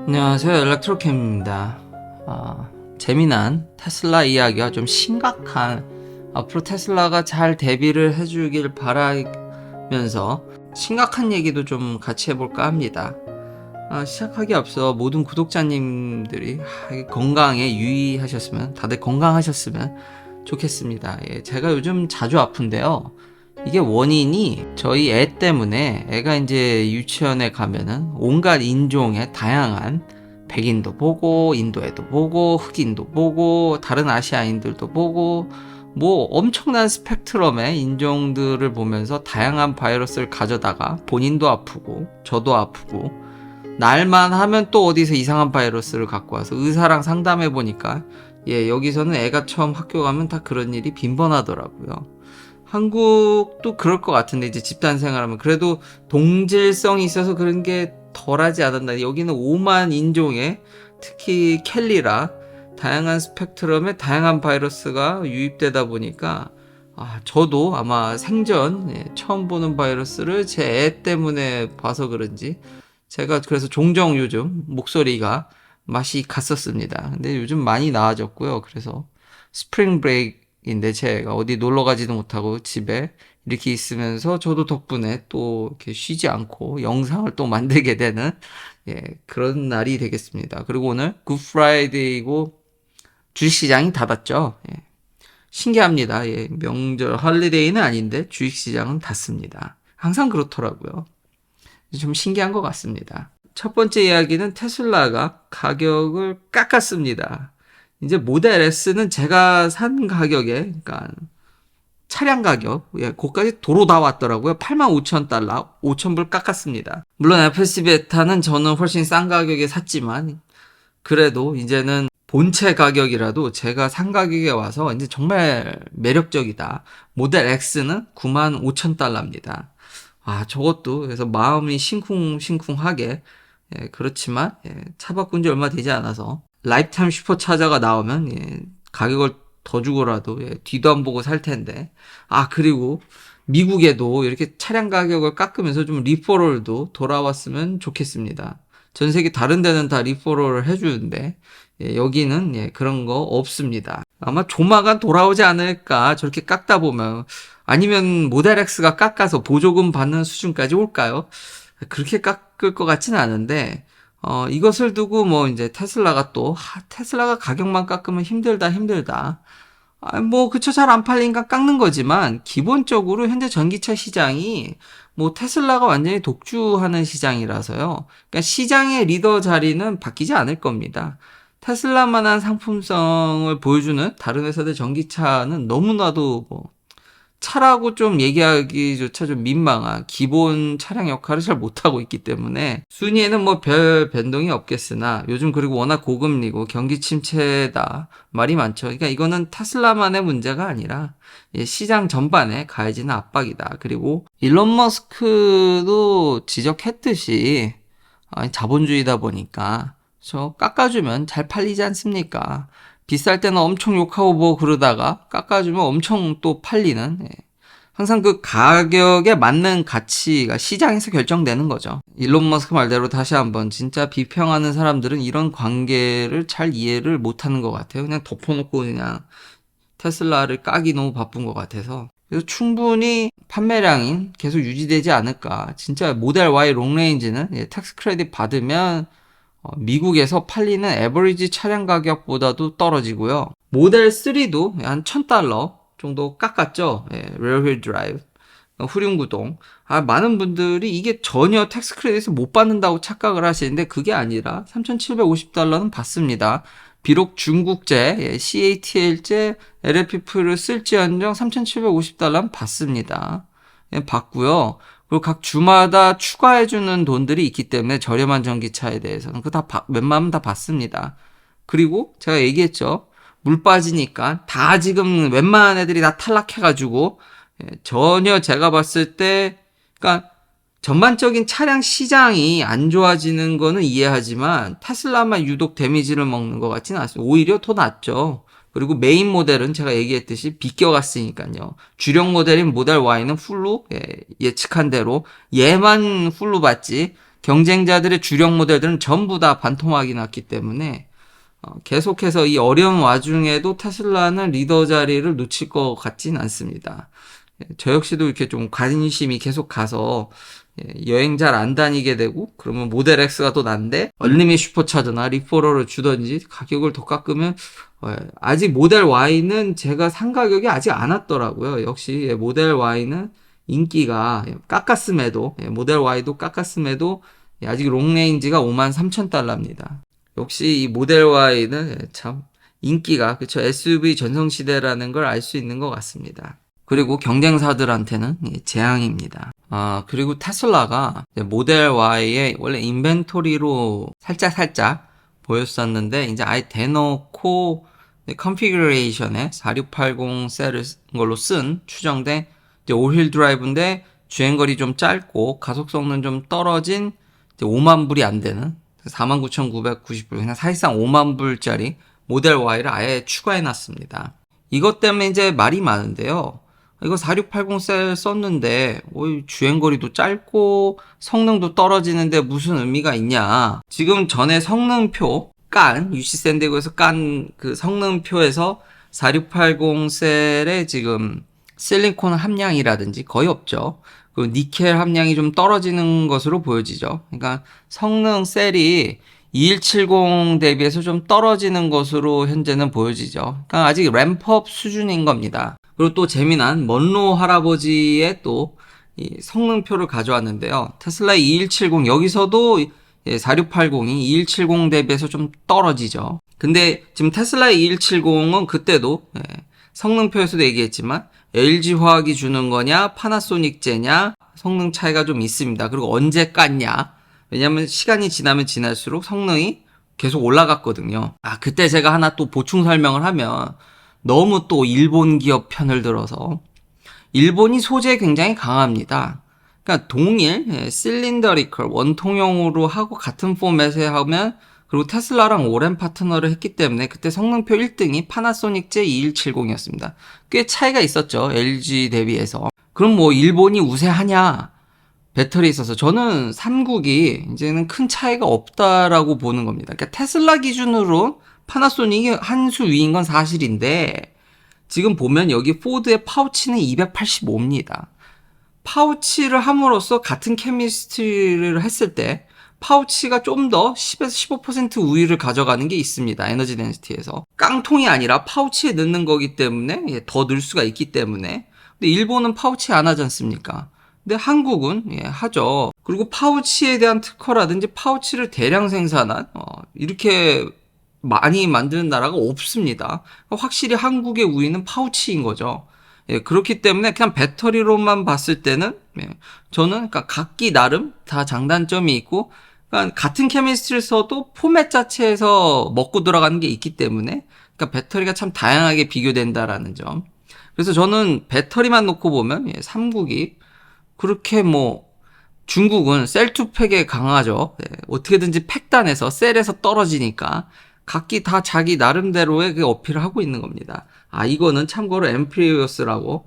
안녕하세요, 엘렉트로캠입니다. 재미난 테슬라 이야기와 좀 심각한, 앞으로 테슬라가 잘 대비를 해주길 바라면서 심각한 얘기도 좀 같이 해볼까 합니다. 시작하기 앞서 모든 구독자님들이 건강에 유의하셨으면, 다들 건강하셨으면 좋겠습니다. 제가 요즘 자주 아픈데요. 이게 원인이 저희 애 때문에, 애가 이제 유치원에 가면은 온갖 인종의 다양한, 백인도 보고 인도애도 보고 흑인도 보고 다른 아시아인들도 보고 뭐 엄청난 스펙트럼의 인종들을 보면서 다양한 바이러스를 가져다가 본인도 아프고 저도 아프고, 날만 하면 또 어디서 이상한 바이러스를 갖고 와서 의사랑 상담해 보니까 여기서는 애가 처음 학교 가면 다 그런 일이 빈번하더라고요. 한국도 그럴 것 같은데, 이제 집단 생활하면 그래도 동질성이 있어서 그런 게 덜하지 않았나. 여기는 5만 인종의, 특히 켈리라 다양한 스펙트럼의 다양한 바이러스가 유입되다 보니까 저도 아마 생전 처음 보는 바이러스를 제 애 때문에 봐서 그런지 제가 그래서 종종 요즘 목소리가 맛이 갔었습니다. 근데 요즘 많이 나아졌고요. 그래서 스프링 브레이크인데 제가 어디 놀러 가지도 못하고 집에 이렇게 있으면서 저도 덕분에 또 이렇게 쉬지 않고 영상을 또 만들게 되는 그런 날이 되겠습니다. 그리고 오늘 굿 프라이데이고 주식시장이 닫았죠. 신기합니다. 명절 할리데이는 아닌데 주식시장은 닫습니다. 항상 그렇더라고요. 좀 신기한 것 같습니다. 첫 번째 이야기는 테슬라가 가격을 깎았습니다. 이제 모델 S는 제가 산 가격에, 그러니까 차량 가격, 그거까지 도로 다 왔더라고요. 85,000달러, 5,000불 깎았습니다. 물론 FSD 베타는 저는 훨씬 싼 가격에 샀지만, 그래도 이제는 본체 가격이라도 제가 산 가격에 와서 이제 정말 매력적이다. 모델 X는 95,000달러입니다. 저것도 그래서 마음이 싱쿵싱쿵하게, 그렇지만 차 바꾼 지 얼마 되지 않아서 라이프타임 슈퍼차저가 나오면 가격을 더 주고라도 뒤도 안 보고 살 텐데. 그리고 미국에도 이렇게 차량 가격을 깎으면서 좀 리퍼럴도 돌아왔으면 좋겠습니다. 전 세계 다른 데는 다 리퍼럴을 해주는데 여기는 그런 거 없습니다. 아마 조만간 돌아오지 않을까, 저렇게 깎다 보면. 아니면 모델 X가 깎아서 보조금 받는 수준까지 올까요? 그렇게 깎을 것 같지는 않은데, 이것을 두고 뭐 이제 테슬라가 또, 테슬라가 가격만 깎으면 힘들다. 그쵸. 잘 안 팔리니까 깎는 거지만, 기본적으로 현재 전기차 시장이 뭐 테슬라가 완전히 독주하는 시장이라서요. 그러니까 시장의 리더 자리는 바뀌지 않을 겁니다. 테슬라만한 상품성을 보여주는 다른 회사들 전기차는 너무나도 차라고 좀 얘기하기조차 좀 민망한 기본 차량 역할을 잘 못하고 있기 때문에 순위에는 뭐 별 변동이 없겠으나, 요즘 그리고 워낙 고금리고 경기 침체다 말이 많죠. 그러니까 이거는 테슬라만의 문제가 아니라 시장 전반에 가해지는 압박이다. 그리고 일론 머스크도 지적했듯이 자본주의다 보니까 저 깎아주면 잘 팔리지 않습니까? 비쌀 때는 엄청 욕하고 뭐 그러다가 깎아주면 엄청 또 팔리는, 항상 그 가격에 맞는 가치가 시장에서 결정되는 거죠. 일론 머스크 말대로 다시 한번 진짜 비평하는 사람들은 이런 관계를 잘 이해를 못하는 것 같아요. 그냥 덮어놓고 그냥 테슬라를 까기 너무 바쁜 것 같아서. 그래서 충분히 판매량이 계속 유지되지 않을까. 진짜 모델 Y 롱레인지는 텍스 크레딧 받으면 미국에서 팔리는 에버리지 차량 가격보다도 떨어지고요. 모델 3도 한 $1,000 정도 깎았죠. 레어휠 드라이브, 후륜구동. 많은 분들이 이게 전혀 텍스 크레딧을 못 받는다고 착각을 하시는데 그게 아니라 $3,750는 받습니다. 비록 중국제, CATL제, LFP를 쓸지언정 $3,750는 받습니다. 받고요. 그리고 각 주마다 추가해주는 돈들이 있기 때문에 저렴한 전기차에 대해서는 그거 다 웬만하면 다 받습니다. 그리고 제가 얘기했죠. 물 빠지니까 다 지금 웬만한 애들이 다 탈락해가지고 전혀 제가 봤을 때, 그러니까 전반적인 차량 시장이 안 좋아지는 거는 이해하지만 테슬라만 유독 데미지를 먹는 것 같지는 않습니다. 오히려 더 낫죠. 그리고 메인 모델은 제가 얘기했듯이 비껴갔으니까요. 주력 모델인 모델 Y는 풀로 예측한 대로 얘만 풀로 받지 경쟁자들의 주력 모델들은 전부 다 반토막이 났기 때문에 계속해서 이 어려운 와중에도 테슬라는 리더 자리를 놓칠 것 같진 않습니다. 저 역시도 이렇게 좀 관심이 계속 가서 여행 잘 안 다니게 되고, 그러면 모델 X가 더 난데 얼리밋 슈퍼차저나 리퍼럴을 주던지 가격을 더 깎으면, 아직 모델 Y는 제가 산 가격이 아직 안 왔더라고요. 역시 모델 Y는 인기가 깎았음에도, 모델 Y도 깎았음에도 아직 롱레인지가 53,000달러입니다. 역시 이 모델 Y는 참 인기가, 그쵸, SUV 전성시대라는 걸 알 수 있는 것 같습니다. 그리고 경쟁사들한테는 재앙입니다. 그리고 테슬라가 모델 Y의 원래 인벤토리로 살짝 보였었는데, 이제 아예 대놓고 컨피그레이션에 4680 셀을 걸로 쓴 추정된 올힐 드라이브인데 주행거리 좀 짧고 가속성능 좀 떨어진 5만 불이 안 되는 49,990불, 그냥 사실상 5만 불짜리 모델 Y를 아예 추가해 놨습니다. 이것 때문에 이제 말이 많은데요. 이거 4680 셀 썼는데 주행거리도 짧고 성능도 떨어지는데 무슨 의미가 있냐. 지금 전에 성능표 UC 샌디에고에서 깐 그 성능표에서 4680 셀에 지금 실리콘 함량이라든지 거의 없죠. 그 니켈 함량이 좀 떨어지는 것으로 보여지죠. 그러니까 성능 셀이 2170 대비해서 좀 떨어지는 것으로 현재는 보여지죠. 그러니까 아직 램프업 수준인 겁니다. 그리고 또 재미난 먼로 할아버지의 또 이 성능표를 가져왔는데요. 테슬라의 2170 여기서도 4680이 2170 대비해서 좀 떨어지죠. 근데 지금 테슬라의 2170은 그때도 성능표에서도 얘기했지만 LG화학이 주는 거냐 파나소닉제냐 성능 차이가 좀 있습니다. 그리고 언제 깠냐, 왜냐면 시간이 지나면 지날수록 성능이 계속 올라갔거든요. 그때 제가 하나 또 보충 설명을 하면 너무 또 일본 기업 편을 들어서, 일본이 소재에 굉장히 강합니다. 그러니까 동일 실린더리컬 원통형으로 하고 같은 포맷에 하면, 그리고 테슬라랑 오랜 파트너를 했기 때문에 그때 성능표 1등이 파나소닉 J2170이었습니다. 꽤 차이가 있었죠, LG 대비해서. 그럼 뭐 일본이 우세하냐? 배터리에 있어서 저는 삼국이 이제는 큰 차이가 없다라고 보는 겁니다. 그러니까 테슬라 기준으로 파나소닉이 한 수 위인 건 사실인데, 지금 보면 여기 포드의 파우치는 285입니다. 파우치를 함으로써 같은 케미스트리를 했을 때 파우치가 좀 더 10에서 15% 우위를 가져가는 게 있습니다. 에너지 덴시티에서. 깡통이 아니라 파우치에 넣는 거기 때문에 더 넣을 수가 있기 때문에. 근데 일본은 파우치 안 하지 않습니까? 근데 한국은 하죠. 그리고 파우치에 대한 특허라든지 파우치를 대량 생산한 이렇게 많이 만드는 나라가 없습니다. 확실히 한국의 우위는 파우치인 거죠. 그렇기 때문에 그냥 배터리로만 봤을 때는 저는 그러니까 각기 나름 다 장단점이 있고, 그러니까 같은 케미스트리를 써도 포맷 자체에서 먹고 들어가는 게 있기 때문에, 그러니까 배터리가 참 다양하게 비교된다라는 점. 그래서 저는 배터리만 놓고 보면 삼국이 그렇게 중국은 셀2팩에 강하죠. 어떻게든지 팩단에서 셀에서 떨어지니까 각기 다 자기 나름대로의 그 어필을 하고 있는 겁니다. 이거는 참고로 엠프리우스라고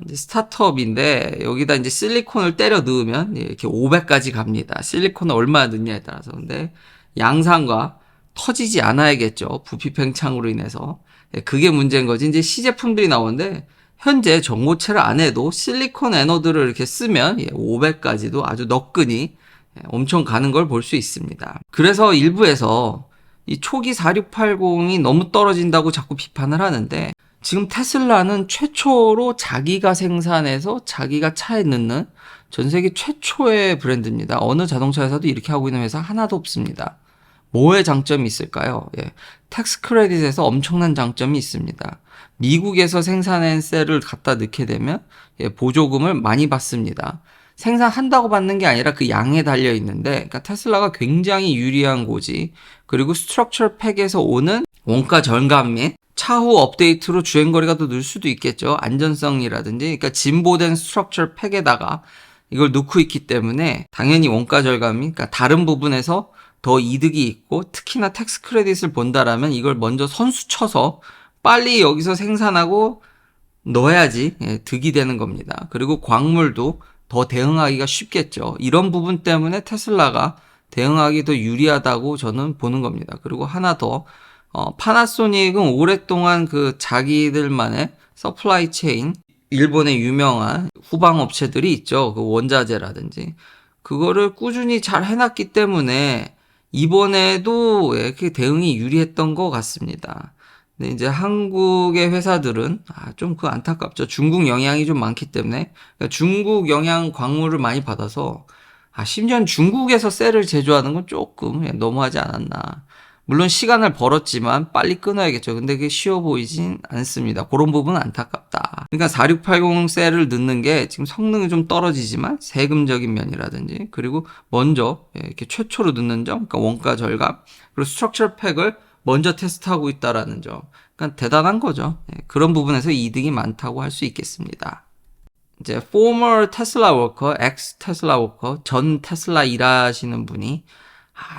이제 스타트업인데, 여기다 이제 실리콘을 때려 넣으면 이렇게 500까지 갑니다. 실리콘을 얼마나 넣냐에 따라서. 근데 양산과 터지지 않아야겠죠. 부피 팽창으로 인해서. 그게 문제인 거지. 이제 시제품들이 나오는데 현재 정보체를 안 해도 실리콘 애너드를 이렇게 쓰면 500까지도 아주 너끈히 엄청 가는 걸 볼 수 있습니다. 그래서 일부에서 이 초기 4680이 너무 떨어진다고 자꾸 비판을 하는데, 지금 테슬라는 최초로 자기가 생산해서 자기가 차에 넣는 전 세계 최초의 브랜드입니다. 어느 자동차 회사도 이렇게 하고 있는 회사 하나도 없습니다. 뭐의 장점이 있을까요? 텍스 크레딧에서 엄청난 장점이 있습니다. 미국에서 생산한 셀을 갖다 넣게 되면 보조금을 많이 받습니다. 생산한다고 받는 게 아니라 그 양에 달려 있는데, 그러니까 테슬라가 굉장히 유리한 고지, 그리고 스트럭처 팩에서 오는 원가 절감 및 차후 업데이트로 주행거리가 더 늘 수도 있겠죠. 안전성이라든지. 그러니까 진보된 스트럭처 팩에다가 이걸 넣고 있기 때문에 당연히 원가 절감이, 그러니까 다른 부분에서 더 이득이 있고, 특히나 텍스 크레딧을 본다라면 이걸 먼저 선수 쳐서 빨리 여기서 생산하고 넣어야지 득이 되는 겁니다. 그리고 광물도 더 대응하기가 쉽겠죠. 이런 부분 때문에 테슬라가 대응하기 더 유리하다고 저는 보는 겁니다. 그리고 하나 더, 파나소닉은 오랫동안 그 자기들만의 서플라이 체인, 일본의 유명한 후방 업체들이 있죠. 그 원자재라든지. 그거를 꾸준히 잘 해놨기 때문에 이번에도 이렇게 대응이 유리했던 것 같습니다. 근데 이제 한국의 회사들은 좀 그 안타깝죠. 중국 영향이 좀 많기 때문에 그러니까 중국 영향 광물을 많이 받아서 심지어 중국에서 셀을 제조하는 건 조금 너무하지 않았나. 물론 시간을 벌었지만 빨리 끊어야겠죠. 근데 그게 쉬워 보이진 않습니다. 그런 부분은 안타깝다. 그러니까 4680 셀을 넣는 게 지금 성능이 좀 떨어지지만 세금적인 면이라든지 그리고 먼저 이렇게 최초로 넣는 점, 그러니까 원가 절감, 그리고 스트럭처 팩을 먼저 테스트하고 있다라는 점. 그러니까 대단한 거죠. 그런 부분에서 이득이 많다고 할 수 있겠습니다. 이제 former 테슬라 워커, ex 테슬라 워커, 전 테슬라 일하시는 분이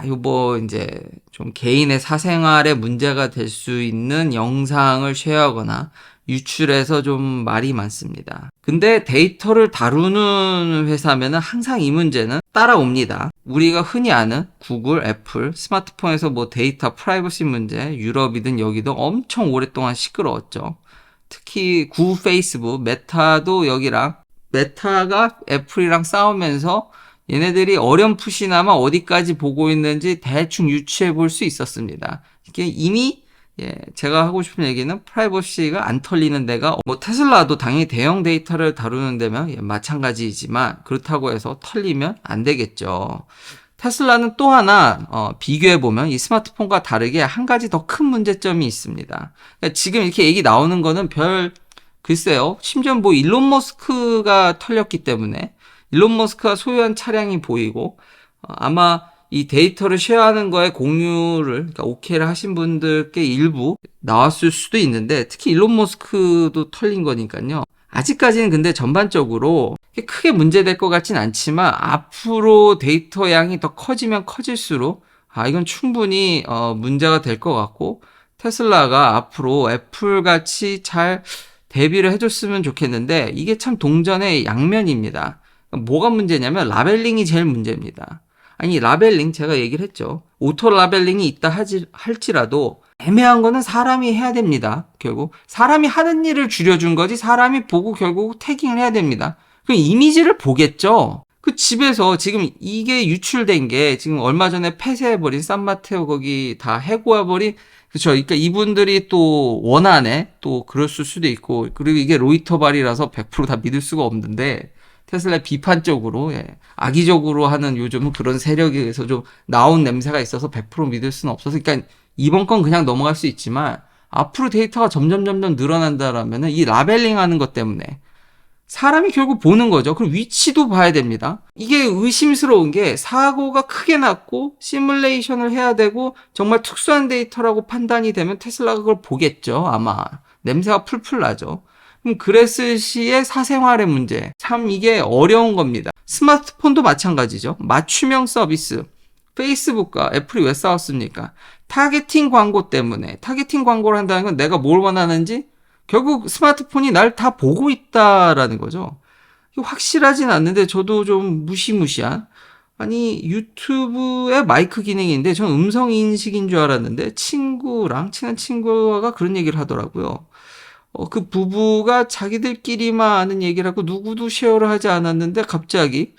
이거 뭐 이제 좀 개인의 사생활에 문제가 될 수 있는 영상을 쉐어하거나 유출해서 좀 말이 많습니다. 근데 데이터를 다루는 회사면은 항상 이 문제는 따라옵니다. 우리가 흔히 아는 구글, 애플, 스마트폰에서 뭐 데이터 프라이버시 문제, 유럽이든 여기도 엄청 오랫동안 시끄러웠죠. 특히 구 페이스북, 메타도 여기랑 메타가 애플이랑 싸우면서 얘네들이 어렴풋이나마 어디까지 보고 있는지 대충 유추해 볼 수 있었습니다. 이게 이미 제가 하고 싶은 얘기는 프라이버시가 안 털리는 데가 뭐 테슬라도 당연히 대형 데이터를 다루는 데면 마찬가지이지만 그렇다고 해서 털리면 안 되겠죠. 테슬라는 또 하나 비교해 보면 이 스마트폰과 다르게 한 가지 더 큰 문제점이 있습니다. 그러니까 지금 이렇게 얘기 나오는 거는 글쎄요. 심지어 뭐 일론 머스크가 털렸기 때문에 일론 머스크가 소유한 차량이 보이고 아마 이 데이터를 쉐어하는 거에 공유를 그러니까 오케이를 하신 분들께 일부 나왔을 수도 있는데 특히 일론 머스크도 털린 거니까요. 아직까지는 근데 전반적으로 크게 문제될 것 같진 않지만 앞으로 데이터 양이 더 커지면 커질수록 이건 충분히 문제가 될 것 같고 테슬라가 앞으로 애플같이 잘 대비를 해줬으면 좋겠는데 이게 참 동전의 양면입니다. 뭐가 문제냐면 라벨링이 제일 문제입니다. 아니 라벨링 제가 얘기를 했죠. 오토 라벨링이 있다 할지라도 애매한 거는 사람이 해야 됩니다. 결국 사람이 하는 일을 줄여준 거지 사람이 보고 결국 태깅을 해야 됩니다. 그럼 이미지를 보겠죠. 그 집에서 지금 이게 유출된 게 지금 얼마 전에 폐쇄해버린 산마테오 거기 다 해고해버린 그렇죠. 그러니까 이분들이 또 원안에 또 그랬을 수도 있고 그리고 이게 로이터 발이라서 100% 다 믿을 수가 없는데 테슬라 비판적으로 악의적으로 하는 요즘은 그런 세력에서 좀 나온 냄새가 있어서 100% 믿을 수는 없어서 그러니까 이번 건 그냥 넘어갈 수 있지만 앞으로 데이터가 점점 늘어난다라면은 이 라벨링 하는 것 때문에 사람이 결국 보는 거죠. 그럼 위치도 봐야 됩니다. 이게 의심스러운 게 사고가 크게 났고 시뮬레이션을 해야 되고 정말 특수한 데이터라고 판단이 되면 테슬라가 그걸 보겠죠. 아마 냄새가 풀풀 나죠. 그럼 그랬을 시에 사생활의 문제 참 이게 어려운 겁니다. 스마트폰도 마찬가지죠. 맞춤형 서비스 페이스북과 애플이 왜 싸웠습니까? 타겟팅 광고 때문에 타겟팅 광고를 한다는 건 내가 뭘 원하는지 결국 스마트폰이 날 다 보고 있다라는 거죠. 확실하진 않는데 저도 좀 무시무시한 아니 유튜브의 마이크 기능인데 전 음성 인식인 줄 알았는데 친한 친구가 그런 얘기를 하더라고요. 그 부부가 자기들끼리만 아는 얘기를 하고 누구도 쉐어를 하지 않았는데 갑자기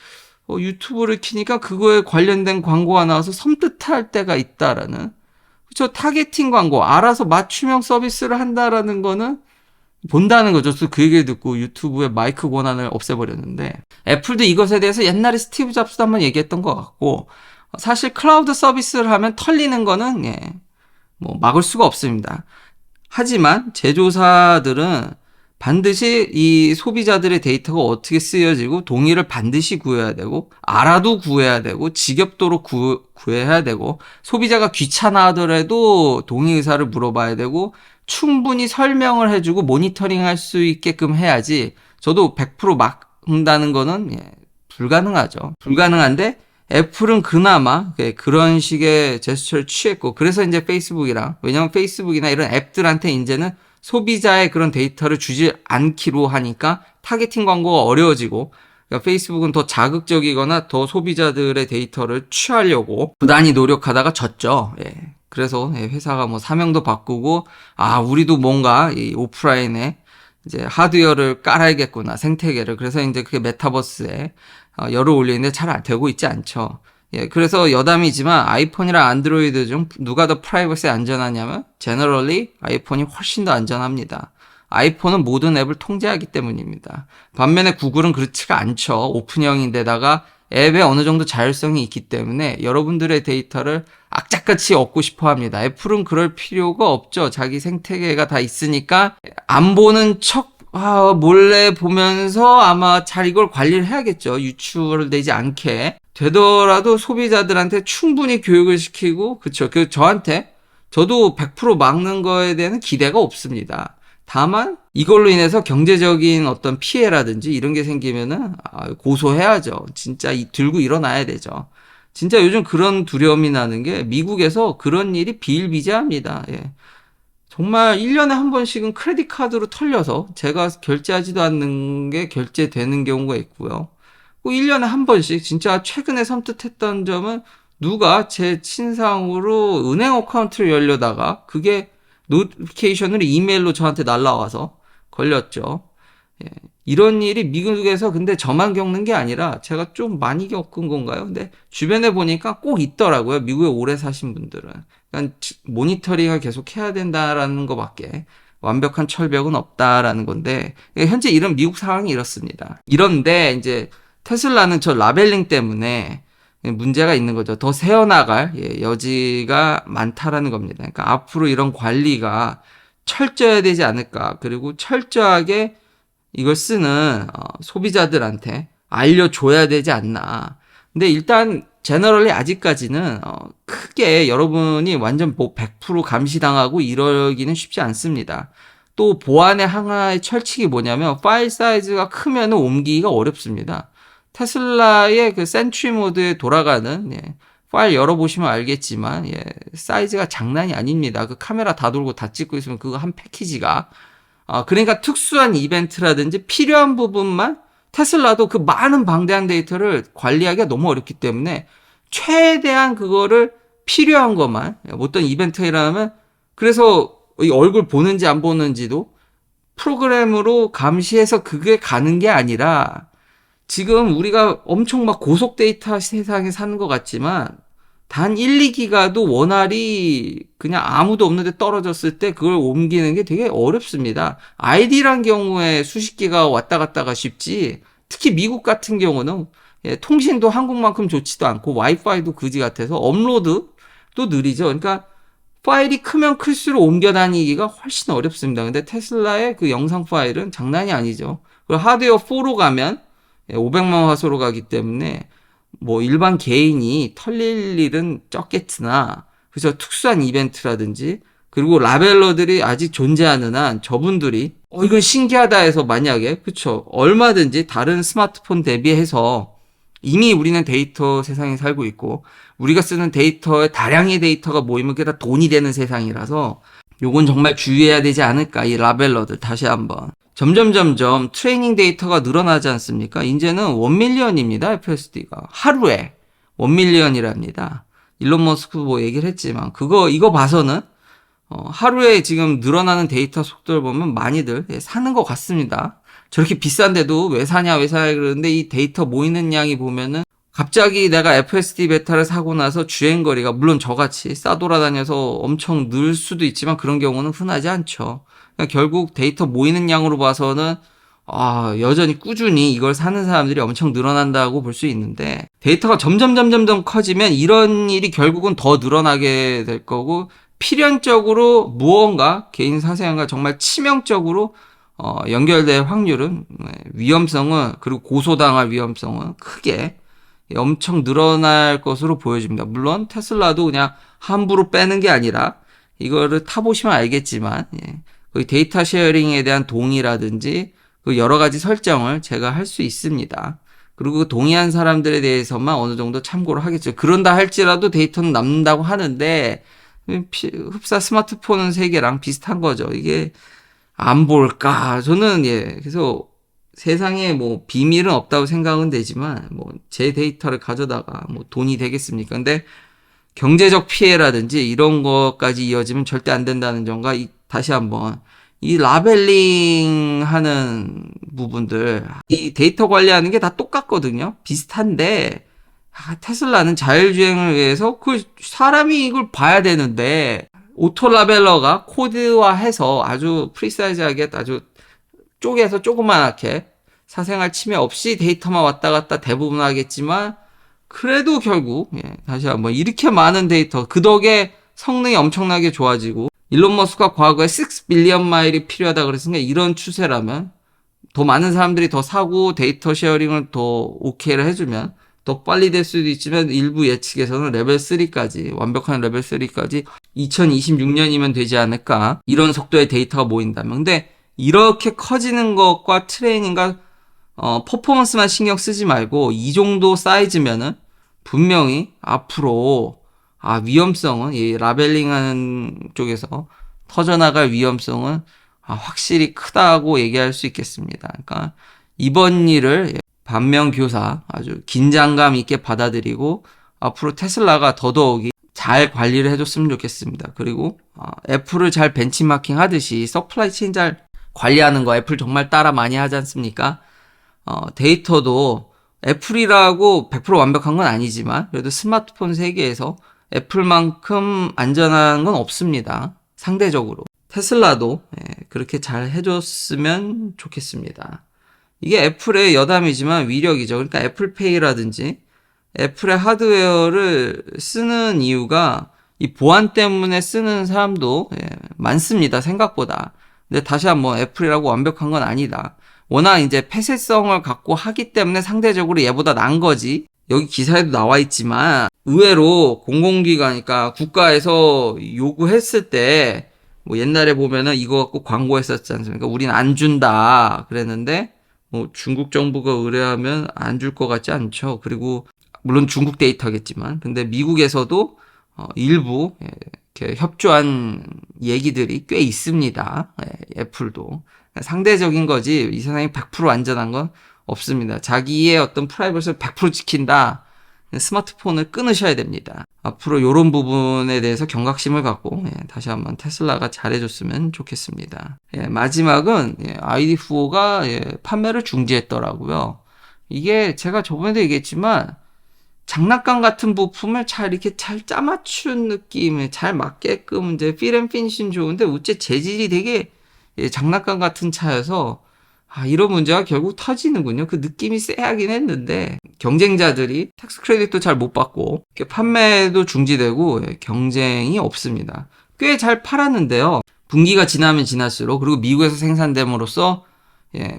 유튜브를 키니까 그거에 관련된 광고가 나와서 섬뜩할 때가 있다라는 그렇죠. 타겟팅 광고 알아서 맞춤형 서비스를 한다라는 거는 본다는 거죠. 그 얘기를 듣고 유튜브의 마이크 권한을 없애버렸는데 애플도 이것에 대해서 옛날에 스티브 잡스도 한번 얘기했던 것 같고 사실 클라우드 서비스를 하면 털리는 거는 뭐 막을 수가 없습니다. 하지만 제조사들은 반드시 이 소비자들의 데이터가 어떻게 쓰여지고 동의를 반드시 구해야 되고 알아도 구해야 되고 지겹도록 구해야 되고 소비자가 귀찮아 하더라도 동의 의사를 물어봐야 되고 충분히 설명을 해주고 모니터링 할 수 있게끔 해야지 저도 100% 막는다는 거는 불가능하죠. 불가능한데 애플은 그나마 그런 식의 제스처를 취했고 그래서 이제 페이스북이랑 왜냐면 페이스북이나 이런 앱들한테 이제는 소비자의 그런 데이터를 주지 않기로 하니까 타겟팅 광고가 어려워지고 그러니까 페이스북은 더 자극적이거나 더 소비자들의 데이터를 취하려고 부단히 노력하다가 졌죠. 예. 그래서 회사가 뭐 사명도 바꾸고 우리도 뭔가 이 오프라인에 이제 하드웨어를 깔아야겠구나, 생태계를. 그래서 이제 그게 메타버스에 열을 올리는데 잘 되고 있지 않죠. 예, 그래서 여담이지만 아이폰이랑 안드로이드 중 누가 더 프라이버시에 안전하냐면 제너럴리 아이폰이 훨씬 더 안전합니다. 아이폰은 모든 앱을 통제하기 때문입니다. 반면에 구글은 그렇지가 않죠. 오픈형인데다가 앱에 어느 정도 자율성이 있기 때문에 여러분들의 데이터를 악착같이 얻고 싶어 합니다. 애플은 그럴 필요가 없죠. 자기 생태계가 다 있으니까 안 보는 척 몰래 보면서 아마 잘 이걸 관리를 해야겠죠. 유출되지 않게. 되더라도 소비자들한테 충분히 교육을 시키고, 그쵸. 저도 100% 막는 거에 대한 기대가 없습니다. 다만 이걸로 인해서 경제적인 어떤 피해라든지 이런 게 생기면은 고소해야죠. 진짜 들고 일어나야 되죠. 진짜 요즘 그런 두려움이 나는 게 미국에서 그런 일이 비일비재합니다. 예. 정말 1년에 한 번씩은 크레딧 카드로 털려서 제가 결제하지도 않는 게 결제되는 경우가 있고요. 꼭 1년에 한 번씩 진짜 최근에 섬뜩했던 점은 누가 제 친상으로 은행 어카운트를 열려다가 그게 노티피케이션으로 이메일로 저한테 날라와서 걸렸죠. 예. 이런 일이 미국에서 근데 저만 겪는 게 아니라 제가 좀 많이 겪은 건가요? 근데 주변에 보니까 꼭 있더라고요. 미국에 오래 사신 분들은. 그러니까 모니터링을 계속 해야 된다라는 것밖에 완벽한 철벽은 없다라는 건데 현재 이런 미국 상황이 이렇습니다. 이런데 이제 테슬라는 저 라벨링 때문에 문제가 있는 거죠. 더 새어나갈 여지가 많다라는 겁니다. 그러니까 앞으로 이런 관리가 철저해야 되지 않을까. 그리고 철저하게 이걸 쓰는 소비자들한테 알려줘야 되지 않나. 근데 일단 제너럴리 아직까지는 크게 여러분이 완전 뭐 100% 감시당하고 이러기는 쉽지 않습니다. 또 보안의 하나의 철칙이 뭐냐면 파일 사이즈가 크면 옮기기가 어렵습니다. 테슬라의 그 센트리 모드에 돌아가는 파일 열어보시면 알겠지만 사이즈가 장난이 아닙니다. 그 카메라 다 돌고 다 찍고 있으면 그거 한 패키지가 그러니까 특수한 이벤트라든지 필요한 부분만 테슬라도 그 많은 방대한 데이터를 관리하기가 너무 어렵기 때문에 최대한 그거를 필요한 것만 어떤 이벤트라면 그래서 이 얼굴 보는지 안 보는지도 프로그램으로 감시해서 그게 가는 게 아니라 지금 우리가 엄청 막 고속 데이터 세상에 사는 것 같지만 단 1, 2기가도 원활히 그냥 아무도 없는데 떨어졌을 때 그걸 옮기는 게 되게 어렵습니다. 아이디란 경우에 수십 기가 왔다 갔다가 쉽지 특히 미국 같은 경우는 통신도 한국만큼 좋지도 않고 와이파이도 그지 같아서 업로드도 느리죠. 그러니까 파일이 크면 클수록 옮겨 다니기가 훨씬 어렵습니다. 근데 테슬라의 그 영상 파일은 장난이 아니죠. 그리고 하드웨어 4로 가면 500만 화소로 가기 때문에 뭐 일반 개인이 털릴 일은 적겠으나 그래서 특수한 이벤트라든지 그리고 라벨러들이 아직 존재하는 한 저분들이 이건 신기하다 해서 만약에 그쵸 얼마든지 다른 스마트폰 대비해서 이미 우리는 데이터 세상에 살고 있고 우리가 쓰는 데이터의 다량의 데이터가 모이면 그게 다 돈이 되는 세상이라서 요건 정말 주의해야 되지 않을까 이 라벨러들 다시 한번 점점 트레이닝 데이터가 늘어나지 않습니까? 이제는 1밀리언입니다. FSD가 하루에 1밀리언이랍니다. 일론 머스크 뭐 얘기를 했지만 이거 봐서는 하루에 지금 늘어나는 데이터 속도를 보면 많이들 사는 것 같습니다. 저렇게 비싼데도 왜 사냐 그러는데 이 데이터 모이는 양이 보면은 갑자기 내가 FSD 베타를 사고 나서 주행거리가 물론 저같이 싸돌아다녀서 엄청 늘 수도 있지만 그런 경우는 흔하지 않죠. 그러니까 결국 데이터 모이는 양으로 봐서는 여전히 꾸준히 이걸 사는 사람들이 엄청 늘어난다고 볼 수 있는데 데이터가 점점 커지면 이런 일이 결국은 더 늘어나게 될 거고 필연적으로 무언가 개인 사생활과 정말 치명적으로 연결될 확률은 위험성은 그리고 고소당할 위험성은 크게 엄청 늘어날 것으로 보여집니다. 물론 테슬라도 그냥 함부로 빼는 게 아니라 이거를 타보시면 알겠지만 거의 데이터 쉐어링에 대한 동의라든지 그 여러 가지 설정을 제가 할 수 있습니다. 그리고 그 동의한 사람들에 대해서만 어느 정도 참고를 하겠죠. 그런다 할지라도 데이터는 남는다고 하는데 흡사 스마트폰은 3개랑 비슷한 거죠. 이게 안 볼까? 저는 그래서 세상에 뭐 비밀은 없다고 생각은 되지만 뭐 제 데이터를 가져다가 뭐 돈이 되겠습니까? 근데 경제적 피해라든지 이런 것까지 이어지면 절대 안 된다는 점과 다시 한번 이 라벨링 하는 부분들, 이 데이터 관리하는 게 다 똑같거든요. 비슷한데, 테슬라는 자율주행을 위해서 그 사람이 이걸 봐야 되는데, 오토 라벨러가 코드화해서 아주 프리사이즈하게 아주 쪼개서 조그맣게 사생활 침해 없이 데이터만 왔다 갔다 대부분 하겠지만, 그래도 결국 다시 한번 이렇게 많은 데이터 그 덕에 성능이 엄청나게 좋아지고 일론 머스크가 과거에 6 빌리언 마일이 필요하다 그랬으니까 이런 추세라면 더 많은 사람들이 더 사고 데이터 쉐어링을 더 오케이를 해주면 더 빨리 될 수도 있지만 일부 예측에서는 레벨 3까지 완벽한 레벨 3까지 2026년이면 되지 않을까 이런 속도의 데이터가 모인다면 근데 이렇게 커지는 것과 트레이닝과 퍼포먼스만 신경 쓰지 말고 이 정도 사이즈면은 분명히 앞으로 위험성은 이 라벨링하는 쪽에서 터져나갈 위험성은 확실히 크다고 얘기할 수 있겠습니다. 그러니까 이번 일을 반면교사 아주 긴장감 있게 받아들이고 앞으로 테슬라가 더더욱이 잘 관리를 해줬으면 좋겠습니다. 그리고 애플을 잘 벤치마킹 하듯이 서플라이 체인 잘 관리하는 거 애플 정말 따라 많이 하지 않습니까? 데이터도 애플이라고 100% 완벽한 건 아니지만 그래도 스마트폰 세계에서 애플만큼 안전한 건 없습니다. 상대적으로. 테슬라도 그렇게 잘 해줬으면 좋겠습니다. 이게 애플의 여담이지만 위력이죠. 그러니까 애플페이라든지 애플의 하드웨어를 쓰는 이유가 이 보안 때문에 쓰는 사람도 많습니다. 생각보다. 근데 다시 한번 애플이라고 완벽한 건 아니다. 워낙 이제 폐쇄성을 갖고 하기 때문에 상대적으로 얘보다 난 거지. 여기 기사에도 나와 있지만 의외로 공공기관이니까 국가에서 요구했을 때 뭐 옛날에 보면은 이거 갖고 광고했었지 않습니까? 우린 안 준다 그랬는데 뭐 중국 정부가 의뢰하면 안 줄 것 같지 않죠. 그리고 물론 중국 데이터겠지만 근데 미국에서도 일부 이렇게 협조한 얘기들이 꽤 있습니다. 애플도 상대적인 거지 이 세상에 100% 안전한 건 없습니다. 자기의 어떤 프라이버시를 100% 지킨다. 스마트폰을 끊으셔야 됩니다. 앞으로 이런 부분에 대해서 경각심을 갖고 다시 한번 테슬라가 잘해줬으면 좋겠습니다. 마지막은 ID4가 판매를 중지했더라고요. 이게 제가 저번에도 얘기했지만 장난감 같은 부품을 이렇게 잘 짜맞춘 느낌에 잘 맞게끔 이제 필앤피니쉬는 좋은데 우째 재질이 되게 장난감 같은 차여서 이런 문제가 결국 터지는군요. 그 느낌이 쎄하긴 했는데 경쟁자들이 텍스 크레딧도 잘 못 받고 판매도 중지되고 경쟁이 없습니다. 꽤 잘 팔았는데요. 분기가 지나면 지날수록 그리고 미국에서 생산됨으로써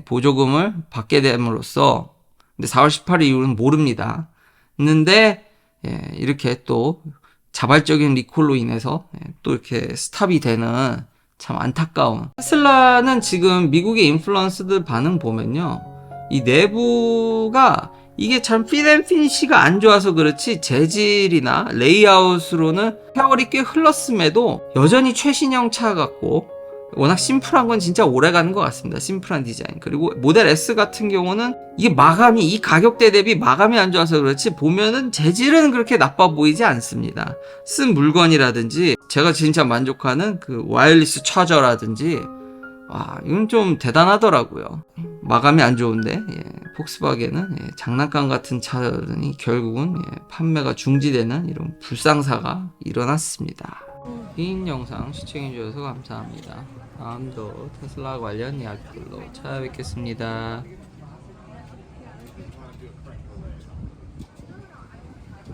보조금을 받게 됨으로써 근데 4월 18일 이후는 모릅니다. 있는데 이렇게 또 자발적인 리콜로 인해서 또 이렇게 스탑이 되는 참 안타까운. 테슬라는 지금 미국의 인플루언서들 반응 보면요. 이 내부가 이게 참 핏앤피니쉬가 안 좋아서 그렇지 재질이나 레이아웃으로는 세월이 꽤 흘렀음에도 여전히 최신형 차 같고 워낙 심플한 건 진짜 오래 가는 것 같습니다. 심플한 디자인. 그리고 모델 S 같은 경우는 이게 마감이 이 가격대 대비 마감이 안 좋아서 그렇지 보면은 재질은 그렇게 나빠 보이지 않습니다. 쓴 물건이라든지 제가 진짜 만족하는 그 와이어리스 차저라든지 이건 좀 대단하더라고요. 마감이 안 좋은데 폭스바겐은 장난감 같은 차들이 결국은 판매가 중지되는 이런 불상사가 일어났습니다. 긴 영상 시청해주셔서 감사합니다. 다음도 테슬라 관련 이야기들로 찾아뵙겠습니다.